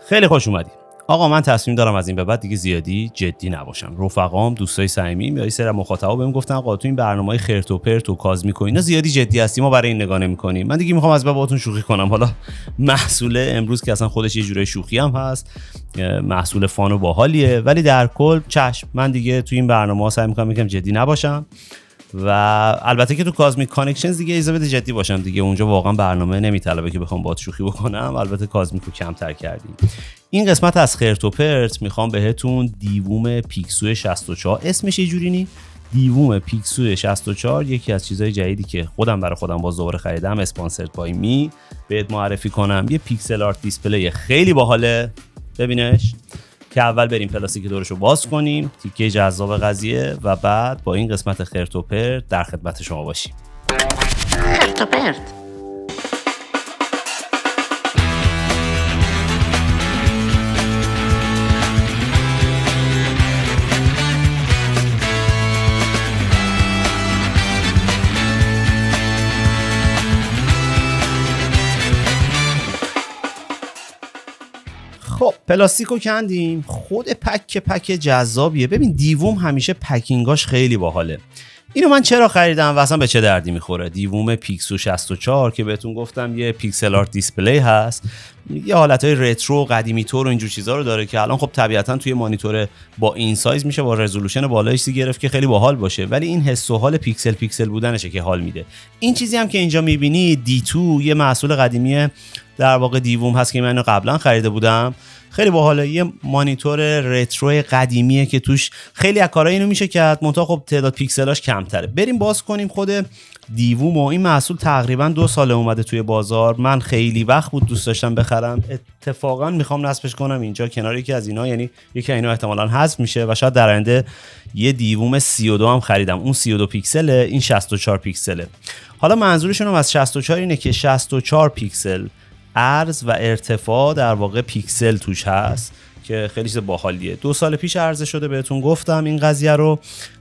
خیلی خوش اومدی. آقا من تصمیم دارم از این به بعد دیگه زیادی جدی نباشم. رفقام، دوستای صمیمیم یا یه سری مخاطبا بهم گفتن آقا تو این برنامه‌های خرت و پرت و کازمیک و اینا زیادی جدی هستی، ما برای این نگاه نمی‌کنیم. من دیگه میخوام از باهاتون شوخی کنم. حالا محصول امروز که اصلا خودش یه جوره شوخی هم هست، محصول فان و باحالیه، ولی در کل چشم من دیگه تو این برنامه‌ها سعی می‌کنم یکم جدی نباشم. و البته که تو کازمیک کانکشنز دیگه اجازه جدی باشم دیگه، اونجا واقعا برنامه نمیطلبه که بخوام باهات شوخی بکنم. البته کازمیکو کمتر کردیم. این قسمت از خرت و پرت میخوام بهتون دیووم پیکسو 64، اسمش یه جوری نی، دیووم پیکسو 64، یکی از چیزهای جدیدی که خودم برای خودم باز دوباره خریدم، اسپانسرد بای می، بهت معرفی کنم. یه پیکسل آرت دیسپلی خیلی باحاله، ببینش. که اول بریم پلاستیک دورشو باز کنیم، تیکه جذاب قضیه، و بعد با این قسمت خرت و پرت در خدمت شما باشیم. خرت و پرت. خب پلاستیکو کندیم، خود پک جذابیه. ببین دیووم همیشه پکینگاش خیلی باحاله. اینو من چرا خریدم و اصلا به چه دردی میخوره؟ دیووم پیکسو 64 که بهتون گفتم یه پیکسل آرت دیسپلی هست، یه حالتهای رترو قدیمی طور و اینجور چیزا رو داره که الان خب طبیعتا توی مانیتور با این سایز میشه با رزولوشن بالایش گرفت که خیلی باحال باشه، ولی این حس و حال پیکسل بودنشه که حال میده. این چیزی هم که اینجا میبینی دی2 یه محصول قدیمی در واقع دیووم هست که من قبلا خریده بودم. خیلی باحاله، یه مانیتور رترو قدیمیه که توش خیلی از کارا اینو میشه کرد، منتها خب تعداد پیکسلاش کمتره. بریم باز کنیم خود دیووم. و این محصول تقریبا 2 سال اومده توی بازار. من خیلی وقت بود دوست داشتم بخرم، اتفاقا میخوام نصبش کنم اینجا کنار یکی از اینا، یعنی یکی از اینا احتمالاً حذف میشه و شاید در آینده یه دیووم 32 هم خریدم. اون 32 پیکسله، این 64 پیکسله. حالا منظورشون از 64 اینه که 64 پیکسل عرض و ارتفاع در واقع پیکسل توش هست که خیلی چیز باحالیه. 2 سال پیش عرضه شده، بهتون گفتم این قضیه رو.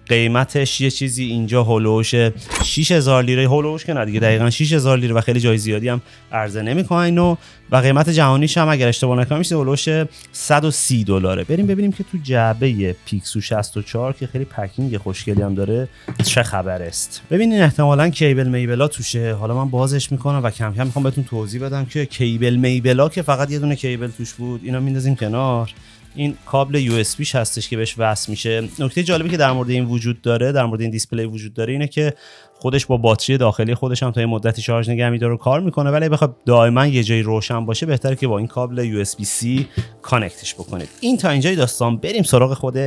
قیمتش یه چیزی اینجا هولوش 6000 لیره، هولوش که نه دیگه، دقیقاً 6000 لیره و خیلی جای زیادی هم عرضه نمی‌کنن اینو. و قیمت جهانیش هم اگر اشتباه نکنم میشه هولوش $130. بریم ببینیم که تو جعبه پیکسو 64 که خیلی پکینگ خوشگلی هم داره چه خبر است. ببینین احتمالاً کیبل میبلا توشه. حالا من بازش میکنم و کم کم میخوام بهتون توضیح بدم که کیبل میبلا که فقط یه دونه کیبل توش بود، اینا میندازیم کنار. این کابل یو اس بی هستش که بهش وصل میشه. نکته جالبی که در مورد این وجود داره، در مورد این دیسپلی وجود داره، اینه که خودش با باتری داخلی خودش هم تا یه مدتی شارژ نگه می‌داره و کار میکنه، ولی بخواد دائما یه جایی روشن باشه بهتره که با این کابل یو اس بی سی کانکتش بکنید. این تا اینجای داستان. بریم سراغ خود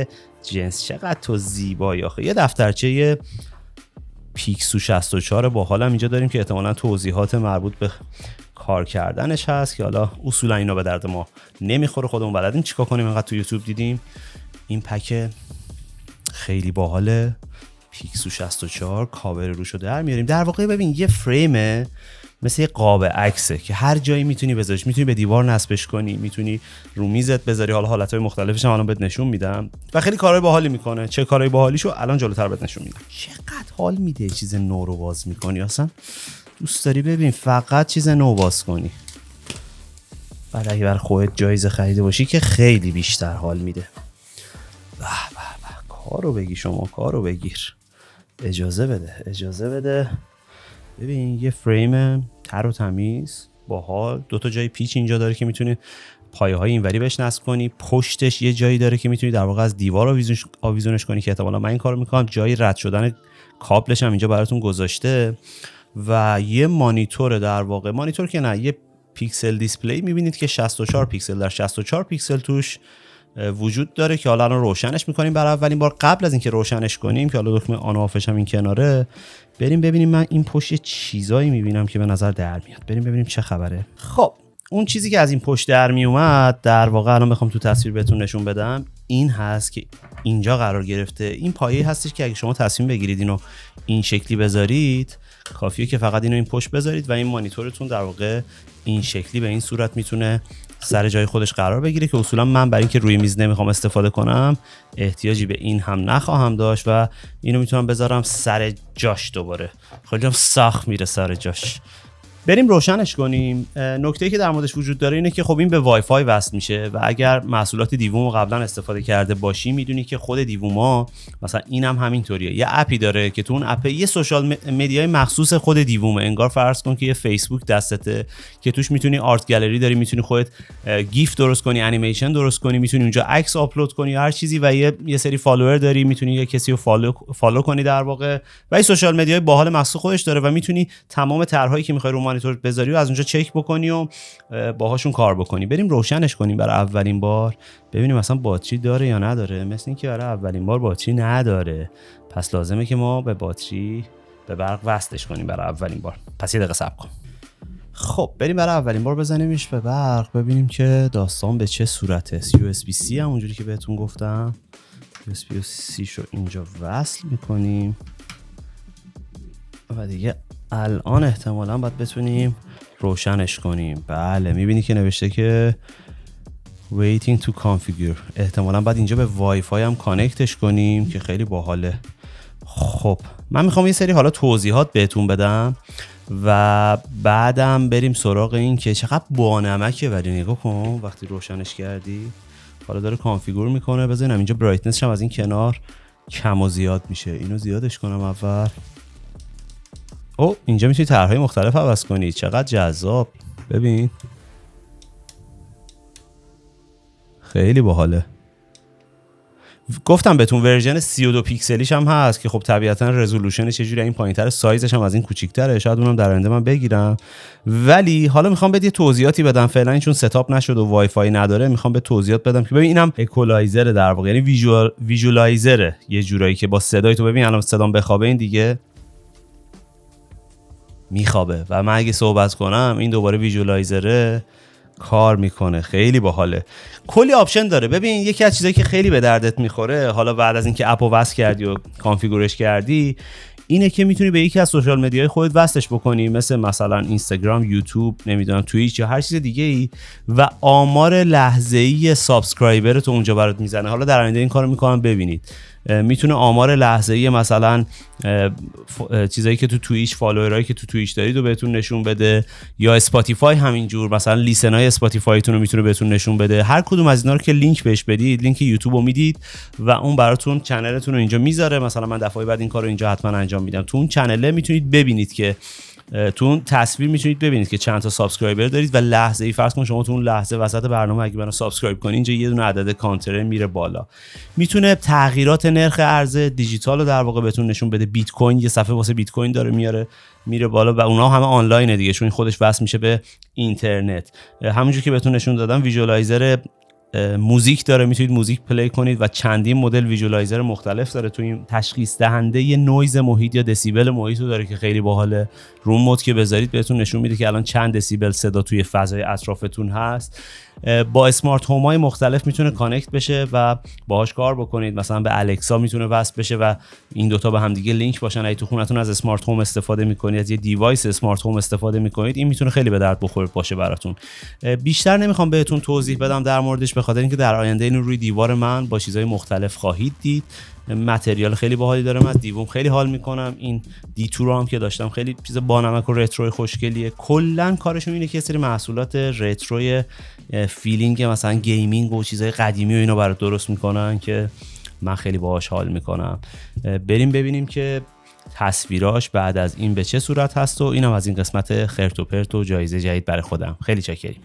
جنس. چقدر تو زیبایی آخه. یه دفترچه پیکسو 64 باحالم اینجا داریم که احتمالاً توضیحات مربوط به کار کردنش هست که حالا اصولا اینا به درد ما نمیخوره، خودمون بلدیم چیکار کنیم، انقدر تو یوتیوب دیدیم. این پک خیلی باحاله، پیکسو 64 کاور روشو در میاریم. در واقع ببین یه فریمه مثل یه قاب عکسه که هر جایی میتونی بذاریش، میتونی به دیوار نصبش کنی، میتونی رو میزت بذاری، حالا حالتهای مختلفش هم الان بهت نشون میدم و خیلی کارهای باحالی میکنه. چه کارهای باحالیشو الان جلوتر بهت نشون میدم. چقدر حال میده چیز نو رو باز میکنی، اصلا دوست داری ببین فقط چیز نو باز کنی. بعد اگه بر خودت جایزه خریده باشی که خیلی بیشتر حال میده. کارو بگی شما، کارو بگیر. اجازه بده. ببین یه فریم تر و تمیز باحال، 2 تا جای پیچ اینجا داره که میتونی پایه های اینوری بهش نصب کنی. پشتش یه جایی داره که میتونی در واقع از دیوار آویزونش کنی که احتمالاً من این کارو میکنم. جای رد شدن کابلش هم اینجا براتون گذاشته. و یه مانیتور، در واقع مانیتور که نه، یه پیکسل دیسپلی میبینید که 64 پیکسل در 64 پیکسل توش وجود داره که حالا الان روشنش میکنیم برای اولین بار. قبل از اینکه روشنش کنیم که حالا دکمه آن و آفش هم این کناره، بریم ببینیم. من این پشت چیزایی میبینم که به نظر در میاد. بریم ببینیم چه خبره. خب اون چیزی که از این پشت در میومد در واقع الان بخوام تو تصویر بهتون نشون بدم این هست که اینجا قرار گرفته. این پایه هستش که اگه شما تصمیم بگیرید اینو این شکلی بذارید، کافیه که فقط اینو این پشت بذارید و این مانیتورتون در واقع این شکلی به این صورت میتونه سر جای خودش قرار بگیره که اصولا من برای اینکه روی میز نمیخوام استفاده کنم احتیاجی به این هم نخواهم داشت و اینو میتونم بذارم سر جاش. دوباره خیلی هم ساخت میره سر جاش. بریم روشنش کنیم. نکته‌ای که در موردش وجود داره اینه که خب این به وای فای وصل میشه و اگر محصولات دیووم رو قبلا استفاده کرده باشی میدونی که خود دیووما مثلا اینم همینطوریه. یه اپی داره که تو اون اپ یه سوشال مدیای مخصوص خود دیوومه. انگار فرض کن که یه فیسبوک دستته که توش میتونی آرت گالری داری، میتونی خودت گیف درست کنی، انیمیشن درست کنی، میتونی اونجا عکس آپلود کنی، هر چیزی و یه سری فالوور داری، میتونی یه کسی رو فالو کنی در واقع. و این سوشال مدیای باحال مخصوص خودش داره و میتونی تمام طرحایی که میخوای رو مانیتور بذاری و از اونجا چک بکنی و باهاشون کار بکنی. بریم روشنش کنیم برای اولین بار ببینیم مثلا باتری داره یا نداره. مثل اینکه برای اولین بار باتری نداره، پس لازمه که ما به باتری به برق وصلش کنیم برای اولین بار. پس یه دقیقه صبر کن. خب بریم برای اولین بار بزنیمش به برق ببینیم که داستان به چه صورته. USB-C هم اونجوری که بهتون گفتم USB-C شو اینجا وصل میکنیم و دیگه الان احتمالاً باید بتونیم روشنش کنیم. بله میبینی که نوشته که waiting to configure. احتمالاً باید اینجا به وای فای هم کانکتش کنیم که خیلی باحاله. خب من میخوام یه سری حالا توضیحات بهتون بدم و بعدم بریم سراغ این که چقدر بانمکه. ولی نگاه کن وقتی روشنش کردی حالا داره کانفیگور میکنه. بذارینم اینجا برایتنسش هم از این کنار کم و زیاد میشه. اینو زیادش کنم اول. اینجا میتونی طرحهای مختلف عوض کنی. چقدر جذاب. ببین خیلی باحاله. گفتم بهتون ورژن 32 پیکسلیش هم هست که خب طبیعتا رزولوشنش یه جوری این پایین‌تره، سایزش هم از این کوچیک‌تره. شاید اونم در آینده من بگیرم. ولی حالا میخوام بهت یه توضیحاتی بدم. فعلا چون ستاپ نشد و وای فای نداره میخوام به توضیحات بدم که ببین اینم اکولایزر در واقع، یعنی ویژوالایزر یه جورایی که با صدای تو ببین الان صدام بخوابه این دیگه میخوابه و من اگه صحبت کنم این دوباره ویژوالایزره کار میکنه. خیلی باحاله. کلی آپشن داره. ببین یکی از چیزایی که خیلی به دردت میخوره حالا بعد از اینکه اپو وصل کردی و کانفیگورش کردی اینه که میتونی به یکی از سوشال مدیاهای خودت وصلش بکنی، مثلا اینستاگرام، یوتیوب، نمیدونم توییچ یا هر چیز دیگه ای و آمار لحظه‌ای سابسکرایبر تو اونجا برات میزنه. حالا در آینده این کارو میکنم ببینید. میتونه آمار لحظه‌ای مثلا چیزایی که تو توییچ، فالوورایی که تو توییچ دارید رو بهتون نشون بده، یا اسپاتیفای همینجور مثلا لیسنای اسپاتیفایتون رو میتونه بهتون نشون بده. هر کدوم از اینا رو که لینک بهش بدید، لینک یوتیوب رو میدید و اون براتون چنلتون رو اینجا میذاره. مثلا من دفعه بعد این کارو اینجا حتما انجام میدم. تو اون چنله میتونید ببینید که تو اون تصویر میتونید ببینید که چند تا سابسکرایبر دارید و لحظه‌ای فرض کن شما تو اون لحظه وسط برنامه اگه منو سابسکرایب کنین اینجا یه دونه عدد کانتر میره بالا. میتونه تغییرات نرخ ارز دیجیتال رو در واقع بهتون نشون بده. بیت کوین یه صفحه واسه بیت کوین داره میره بالا و اونها همه آنلاینه دیگه چون خودش وصل میشه به اینترنت. همونجوری که بهتون نشون دادم ویژوالایزر موزیک داره، میتونید موزیک پلی کنید و چندین مدل ویژوالایزر مختلف داره. تو این تشخیص دهنده ی نویز محیط یا دسیبل محیط رو داره که خیلی باحاله. روم مود که بذارید بهتون نشون میده که الان چند دسیبل صدا توی فضای اطرافتون هست. با اسمارت هوم‌های مختلف میتونه کانکت بشه و باهاش کار بکنید. مثلا به الکسا میتونه وصل بشه و این دوتا به هم دیگه لینک باشن. اگه تو خونتون از اسمارت هوم استفاده میکنید، از یه دیوایس اسمارت هوم استفاده میکنید، این میتونه خیلی به درد بخوره باشه براتون. بیشتر نمیخوام بهتون توضیح بدم در موردش به خاطر اینکه در آینده اینو روی دیوار من با چیزهای مختلف خواهید دید. متریال خیلی باحالی داره. من از دیوم خیلی حال میکنم. این دی2 رو هم که داشتم خیلی چیز بانمک و رترو خوشگلیه. کلا کارشون اینه که یه سری محصولات رتروی فیلینگ مثلا گیمینگ و چیزهای قدیمی و اینا برات درست میکنن که من خیلی باهاش حال میکنم. بریم ببینیم که تصویراش بعد از این به چه صورت هست و اینم از این قسمت خرت و پرت و جایزه جدید برای خودم. خیلی چاکریم.